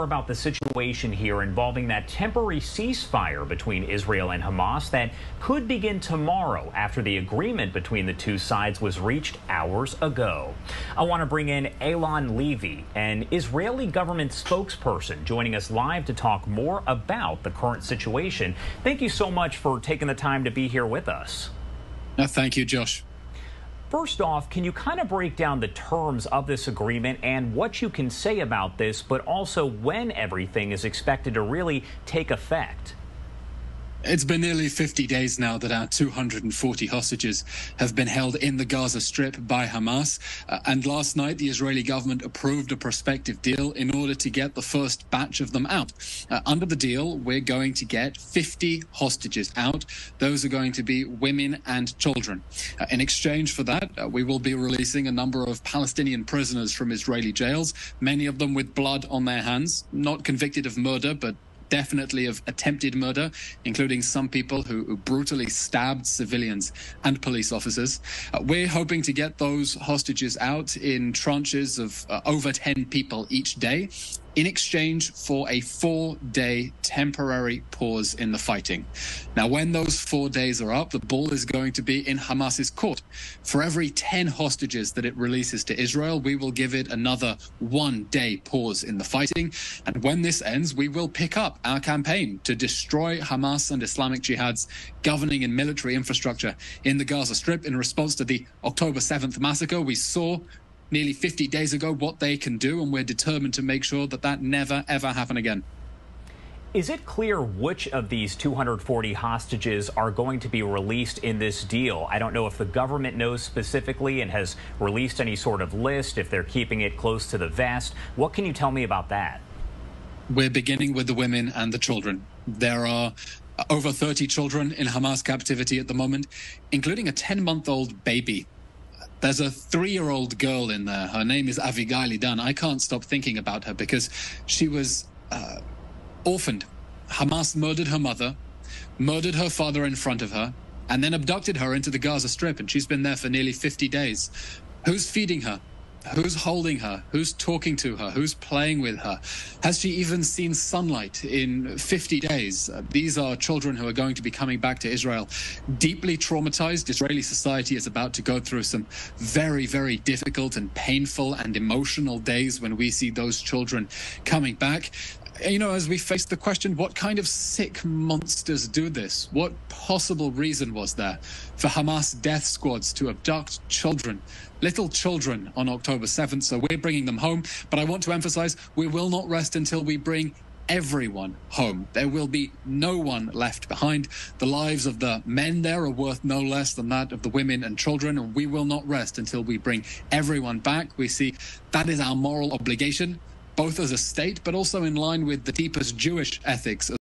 About the situation here involving that temporary ceasefire between Israel and Hamas that could begin tomorrow after the agreement between the two sides was reached hours ago. I want to bring in Eylon Levy, an Israeli government spokesperson, joining us live to talk more about the current situation. Thank you so much for taking the time to be here with us. Thank you, Josh. First off, can you kind of break down the terms of this agreement and what you can say about this, but also when everything is expected to really take effect? It's been nearly 50 days now that our 240 hostages have been held in the Gaza Strip by Hamas. And last night, the Israeli government approved a prospective deal in order to get the first batch of them out. Under the deal, we're going to get 50 hostages out. Those are going to be women and children. In exchange for that, we will be releasing a number of Palestinian prisoners from Israeli jails, many of them with blood on their hands, not convicted of murder, but definitely of attempted murder, including some people who brutally stabbed civilians and police officers. We're hoping to get those hostages out in tranches of over 10 people each day, in exchange for a 4-day temporary pause in the fighting. Now, when those 4 days are up, the ball is going to be in Hamas's court. For every 10 hostages that it releases to Israel, we will give it another 1-day pause in the fighting. And when this ends, we will pick up our campaign to destroy Hamas and Islamic Jihad's governing and military infrastructure in the Gaza Strip. In response to the October 7th massacre, we saw nearly 50 days ago what they can do, and we're determined to make sure that that never, ever happen again. Is it clear which of these 240 hostages are going to be released in this deal? I don't know if the government knows specifically and has released any sort of list, if they're keeping it close to the vest. What can you tell me about that? We're beginning with the women and the children. There are over 30 children in Hamas captivity at the moment, including a 10-month-old baby. There's a 3-year-old girl in there. Her name is Avigail Idan. I can't stop thinking about her because she was orphaned. Hamas murdered her mother, murdered her father in front of her, and then abducted her into the Gaza Strip, and she's been there for nearly 50 days. Who's feeding her? Who's holding her? Who's talking to her? Who's playing with her? Has she even seen sunlight in 50 days? These are children who are going to be coming back to Israel deeply traumatized. Israeli society is about to go through some very, very difficult and painful and emotional days when we see those children coming back. You know, as we face the question, what kind of sick monsters do this? What possible reason was there for Hamas death squads to abduct children, little children, on October 7th? So we're bringing them home. But I want to emphasize, we will not rest until we bring everyone home. There will be no one left behind. The lives of the men there are worth no less than that of the women and children, and we will not rest until we bring everyone back. We see that is our moral obligation, both as a state, but also in line with the deepest Jewish ethics as